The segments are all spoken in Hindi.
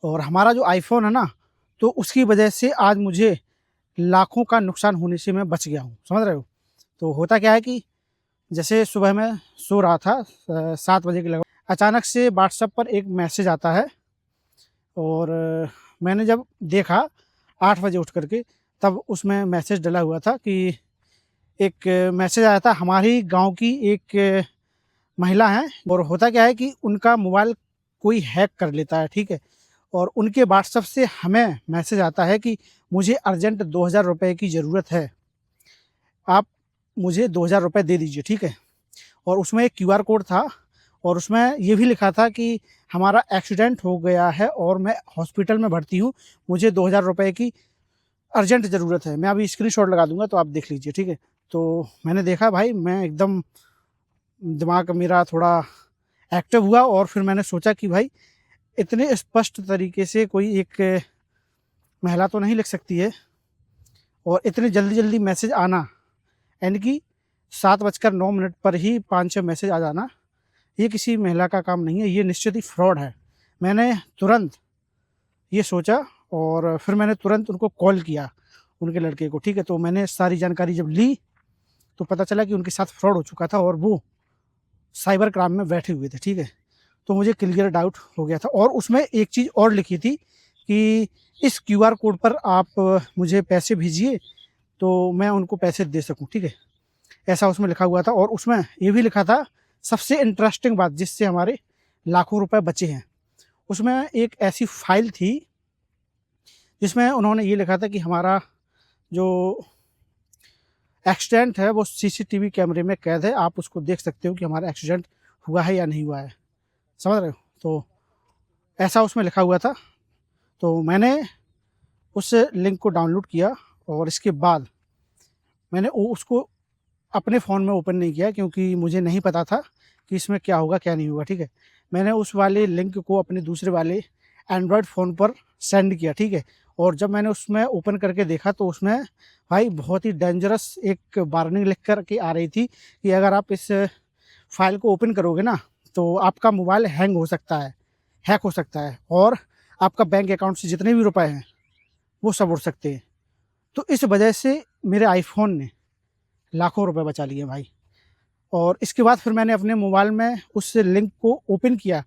और हमारा जो आईफ़ोन है ना, तो उसकी वजह से आज मुझे लाखों का नुकसान होने से मैं बच गया हूँ, समझ रहे हो? तो होता क्या है कि जैसे सुबह मैं सो रहा था 7 बजे के लगभग, अचानक से व्हाट्सएप पर एक मैसेज आता है और मैंने जब देखा 8 बजे उठ कर के, तब उसमें मैसेज डला हुआ था कि एक मैसेज आया था, हमारी गाँव की एक महिला हैं और होता क्या है कि उनका मोबाइल कोई हैक कर लेता है, ठीक है? और उनके व्हाट्सएप से हमें मैसेज आता है कि मुझे अर्जेंट 2000 रुपए की ज़रूरत है, आप मुझे 2000 रुपए दे दीजिए, ठीक है? और उसमें एक क्यूआर कोड था और उसमें ये भी लिखा था कि हमारा एक्सीडेंट हो गया है और मैं हॉस्पिटल में भर्ती हूँ, मुझे 2000 रुपए की अर्जेंट ज़रूरत है। मैं अभी स्क्रीनशॉट लगा दूँगा तो आप देख लीजिए, ठीक है? तो मैंने देखा भाई, मैं एकदम दिमाग मेरा थोड़ा एक्टिव हुआ और फिर मैंने सोचा कि भाई इतने स्पष्ट तरीके से कोई एक महिला तो नहीं लिख सकती है और इतनी जल्दी-जल्दी मैसेज आना, यानी कि 7:09 पर ही 5-6 मैसेज आ जाना, ये किसी महिला का काम नहीं है, ये निश्चित ही फ्रॉड है। मैंने तुरंत ये सोचा और फिर मैंने तुरंत उनको कॉल किया, उनके लड़के को, ठीक है? तो मैंने सारी जानकारी जब ली, तो पता चला कि उनके साथ फ्रॉड हो चुका था और वो साइबर क्राइम में बैठे हुए थे, ठीक है? तो मुझे क्लियर डाउट हो गया था और उसमें एक चीज़ और लिखी थी कि इस क्यूआर कोड पर आप मुझे पैसे भेजिए, तो मैं उनको पैसे दे सकूँ, ठीक है? ऐसा उसमें लिखा हुआ था और उसमें ये भी लिखा था, सबसे इंटरेस्टिंग बात जिससे हमारे लाखों रुपए बचे हैं, उसमें एक ऐसी फ़ाइल थी, जिसमें उन्होंने ये लिखा था कि हमारा जो एक्सीडेंट है वो सीसीटीवी कैमरे में कैद है, आप उसको देख सकते हो कि हमारा एक्सीडेंट हुआ है या नहीं हुआ है, समझ रहे हो? तो ऐसा उसमें लिखा हुआ था। तो मैंने उस लिंक को डाउनलोड किया और इसके बाद मैंने उसको अपने फ़ोन में ओपन नहीं किया क्योंकि मुझे नहीं पता था कि इसमें क्या होगा, क्या नहीं होगा, ठीक है? मैंने उस वाले लिंक को अपने दूसरे वाले एंड्रॉयड फ़ोन पर सेंड किया, ठीक है? और जब मैंने उसमें ओपन करके देखा तो उसमें भाई बहुत ही डेंजरस एक वार्निंग लिख कर के आ रही थी कि अगर आप इस फ़ाइल को ओपन करोगे ना, तो आपका मोबाइल हैंग हो सकता है, हैक हो सकता है और आपका बैंक अकाउंट से जितने भी रुपए हैं, वो सब उड़ सकते हैं। तो इस वजह से मेरे आईफ़ोन ने लाखों रुपए बचा लिए भाई। और इसके बाद फिर मैंने अपने मोबाइल में उस लिंक को ओपन किया,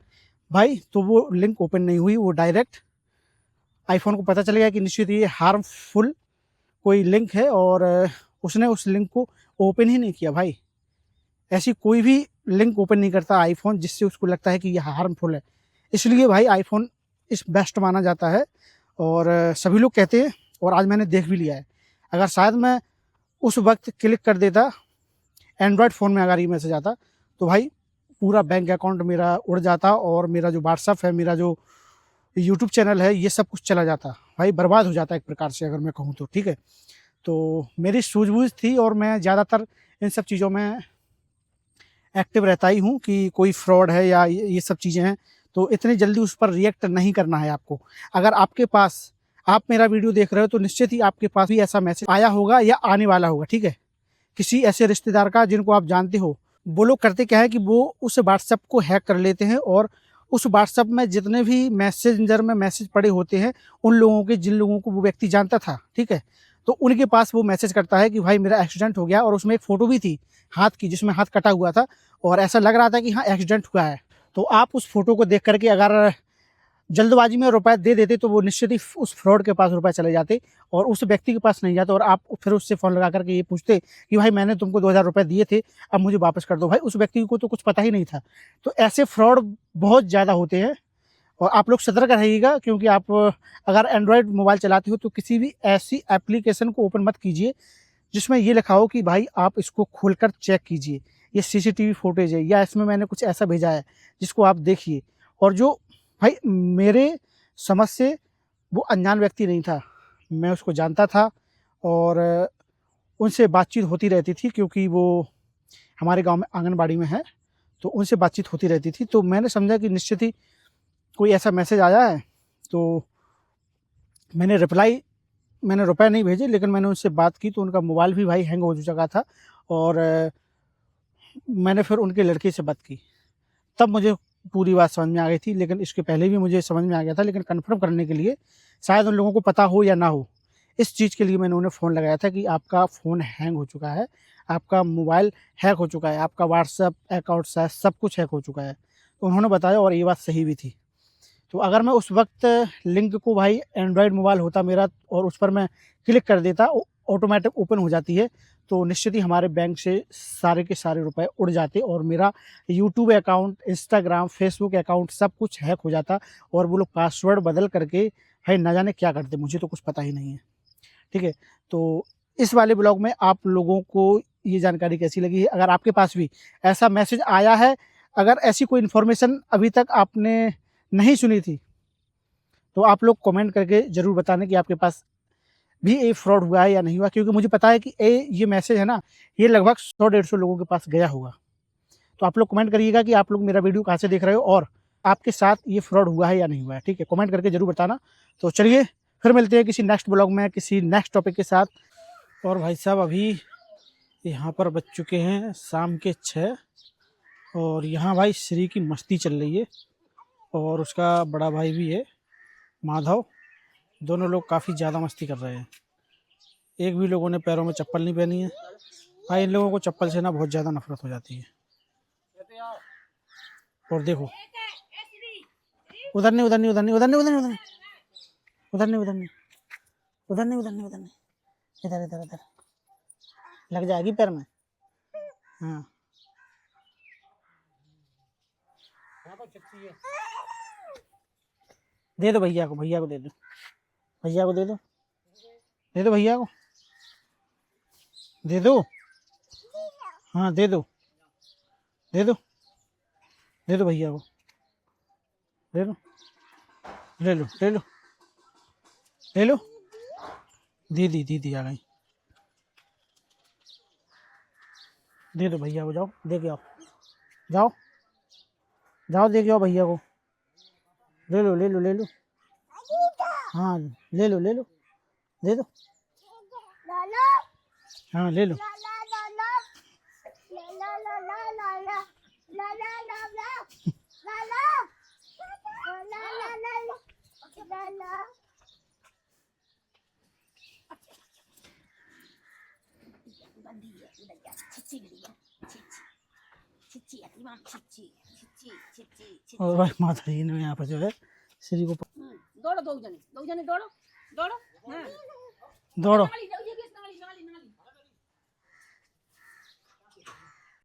भाई तो वो लिंक ओपन नहीं हुई, वो डायरेक्ट आईफ़ोन को पता चल गया कि निश्चित ये हार्मफुल कोई लिंक है और उसने उस लिंक को ओपन ही नहीं किया भाई। ऐसी कोई भी लिंक ओपन नहीं करता आईफ़ोन जिससे उसको लगता है कि ये हार्मफुल है। इसलिए भाई आईफ़ोन इज़ बेस्ट माना जाता है और सभी लोग कहते हैं और आज मैंने देख भी लिया है। अगर शायद मैं उस वक़्त क्लिक कर देता एंड्रॉयड फ़ोन में, अगर ये मैसेज आता, तो भाई पूरा बैंक अकाउंट मेरा उड़ जाता और मेरा जो व्हाट्सएप है, मेरा जो यूट्यूब चैनल है, ये सब कुछ चला जाता। भाई बर्बाद हो जाता एक प्रकार से, अगर मैं कहूँ तो, ठीक है? तो मेरी सूझबूझ थी और मैं ज़्यादातर इन सब चीज़ों में एक्टिव रहता ही हूँ कि कोई फ्रॉड है या ये सब चीज़ें हैं, तो इतनी जल्दी उस पर रिएक्ट नहीं करना है आपको। अगर आपके पास, आप मेरा वीडियो देख रहे हो तो निश्चित ही आपके पास भी ऐसा मैसेज आया होगा या आने वाला होगा, ठीक है? किसी ऐसे रिश्तेदार का जिनको आप जानते हो। वो लोग करते क्या है कि वो उस व्हाट्सएप को हैक कर लेते हैं और उस व्हाट्सएप में जितने भी मैसेंजर में मैसेज पड़े होते हैं, उन लोगों के, जिन लोगों को वो व्यक्ति जानता था, ठीक है? तो उनके पास वो मैसेज करता है कि भाई मेरा एक्सीडेंट हो गया और उसमें एक फ़ोटो भी थी हाथ की, जिसमें हाथ कटा हुआ था और ऐसा लग रहा था कि हाँ, एक्सीडेंट हुआ है। तो आप उस फ़ोटो को देख कर के अगर जल्दबाजी में रुपए दे देते तो वो निश्चित ही उस फ्रॉड के पास रुपए चले जाते और उस व्यक्ति के पास नहीं जाते और आप फिर उससे फ़ोन लगा कर के ये पूछते कि भाई मैंने तुमको 2000 रुपए दिए थे, अब मुझे वापस कर दो। भाई उस व्यक्ति को तो कुछ पता ही नहीं था। तो ऐसे फ्रॉड बहुत ज़्यादा होते हैं और आप लोग सतर्क रहिएगा, क्योंकि आप अगर एंड्रॉयड मोबाइल चलाते हो तो किसी भी ऐसी एप्लीकेशन को ओपन मत कीजिए जिसमें ये लिखा हो कि भाई आप इसको खोलकर चेक कीजिए, ये सीसीटीवी फुटेज है या इसमें मैंने कुछ ऐसा भेजा है जिसको आप देखिए। और जो भाई मेरे समझ से वो अनजान व्यक्ति नहीं था, मैं उसको जानता था और उनसे बातचीत होती रहती थी क्योंकि वो हमारे गाँव में आंगनबाड़ी में है, तो उनसे बातचीत होती रहती थी। तो मैंने समझा कि निश्चित ही कोई ऐसा मैसेज आया है, तो मैंने रुपए नहीं भेजे लेकिन मैंने उनसे बात की तो उनका मोबाइल भी भाई हैंग हो चुका था और मैंने फिर उनके लड़के से बात की। तब मुझे पूरी बात समझ में आ गई थी, लेकिन इसके पहले भी मुझे समझ में आ गया था, लेकिन कन्फर्म करने के लिए शायद उन लोगों को पता हो या ना हो, इस चीज़ के लिए मैंने उन्हें फ़ोन लगाया था कि आपका फ़ोन हैंग हो चुका है, आपका मोबाइल हैक हो चुका है, आपका व्हाट्सएप अकाउंट सब कुछ हैक हो चुका है। तो उन्होंने बताया और ये बात सही भी थी। तो अगर मैं उस वक्त लिंक को भाई एंड्रॉयड मोबाइल होता मेरा और उस पर मैं क्लिक कर देता, ऑटोमेटिक ओपन हो जाती है, तो निश्चित ही हमारे बैंक से सारे के सारे रुपए उड़ जाते और मेरा YouTube account, Instagram, Facebook account सब कुछ हैक हो जाता और वो लोग पासवर्ड बदल करके भाई ना जाने क्या करते, मुझे तो कुछ पता ही नहीं है। ठीक है, तो इस वाले ब्लॉग में आप लोगों को ये जानकारी कैसी लगी है? अगर आपके पास भी ऐसा मैसेज आया है, अगर ऐसी कोई इन्फॉर्मेशन अभी तक आपने नहीं सुनी थी, तो आप लोग कमेंट करके ज़रूर बताना कि आपके पास भी ये फ्रॉड हुआ है या नहीं हुआ, क्योंकि मुझे पता है कि ये मैसेज है ना, ये लगभग 100-150 लोगों के पास गया होगा। तो आप लोग कमेंट करिएगा कि आप लोग मेरा वीडियो कहाँ से देख रहे हो और आपके साथ ये फ्रॉड हुआ है या नहीं हुआ है। ठीक है, कमेंट करके ज़रूर बताना। तो चलिए फिर मिलते हैं किसी नेक्स्ट ब्लॉग में, किसी नेक्स्ट टॉपिक के साथ। और भाई साहब अभी यहाँ पर बज चुके हैं शाम के 6 और यहाँ भाई श्री की मस्ती चल रही है और उसका बड़ा भाई भी है माधव, दोनों लोग काफ़ी ज़्यादा मस्ती कर रहे हैं। एक भी लोगों ने पैरों में चप्पल नहीं पहनी है भाई, इन लोगों को चप्पल से ना बहुत ज़्यादा नफरत हो जाती है। और देखो उधर नहीं, उधर नहीं, उधर नहीं, उधर नहीं, उधर नहीं, उधर नहीं, उधर नहीं, उधर नहीं, उधर नहीं, उधर नहीं, इधर इधर इधर लग जाएगी पैर में। हाँ दे दो भैया को, भैया को दे दो, भैया को दे दो, दे दो भैया को, दे दो। हाँ दे दो, दे दो, दे दो भैया को, दे दो, ले लो, ले लो, ले लो। दीदी दीदी आ गई, दे दो भैया को, जाओ दे के आओ, जाओ जाओ दे के आओ भैया को, ले लो, ले लो, ले लो। हाँ ले लो, ले लो, दे दो। हाँ ले लो। और भाई माता जी ने यहाँ पर जो है श्री को दौड़ो, दो जने दौड़ो, दौड़ो, हाँ। दौड़ो